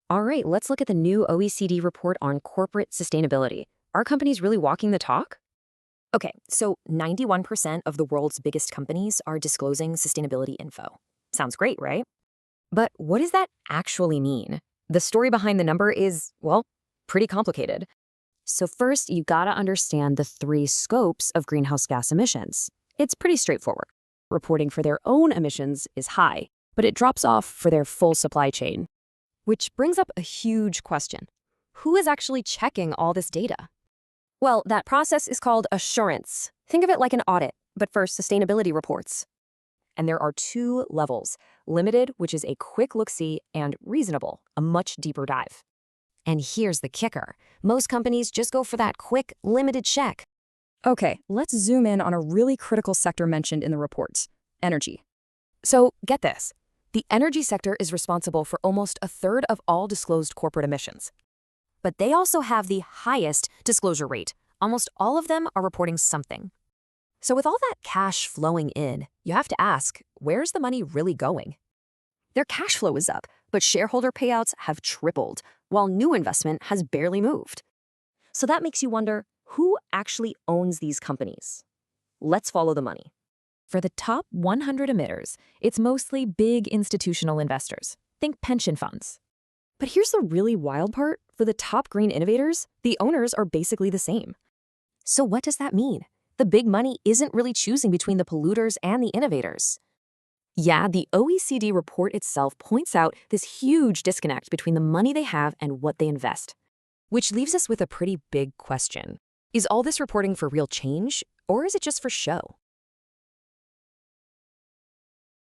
All right, let's look at the new OECD report on corporate sustainability. Are companies really walking the talk? Okay, so 91% of the world's biggest companies are disclosing sustainability info. Sounds great, right? But what does that actually mean? The story behind the number is, well, pretty complicated. So first, you gotta understand the three scopes of greenhouse gas emissions. It's pretty straightforward. Reporting for their own emissions is high, but it drops off for their full supply chain. Which brings up a huge question. Who is actually checking all this data? Well, that process is called assurance. Think of it like an audit, but for sustainability reports. And there are two levels: limited, which is a quick look-see, and reasonable, a much deeper dive. And here's the kicker. Most companies just go for that quick, limited check. Okay, let's zoom in on a really critical sector mentioned in the report: energy. So get this. The energy sector is responsible for almost a third of all disclosed corporate emissions. But they also have the highest disclosure rate. Almost all of them are reporting something. So with all that cash flowing in, you have to ask, where's the money really going? Their cash flow is up, but shareholder payouts have tripled, while new investment has barely moved. So that makes you wonder, who actually owns these companies? Let's follow the money. For the top 100 emitters, it's mostly big institutional investors. Think pension funds. But here's the really wild part. For the top green innovators, the owners are basically the same. So what does that mean? The big money isn't really choosing between the polluters and the innovators. Yeah, the OECD report itself points out this huge disconnect between the money they have and what they invest. Which leaves us with a pretty big question. Is all this reporting for real change, or is it just for show?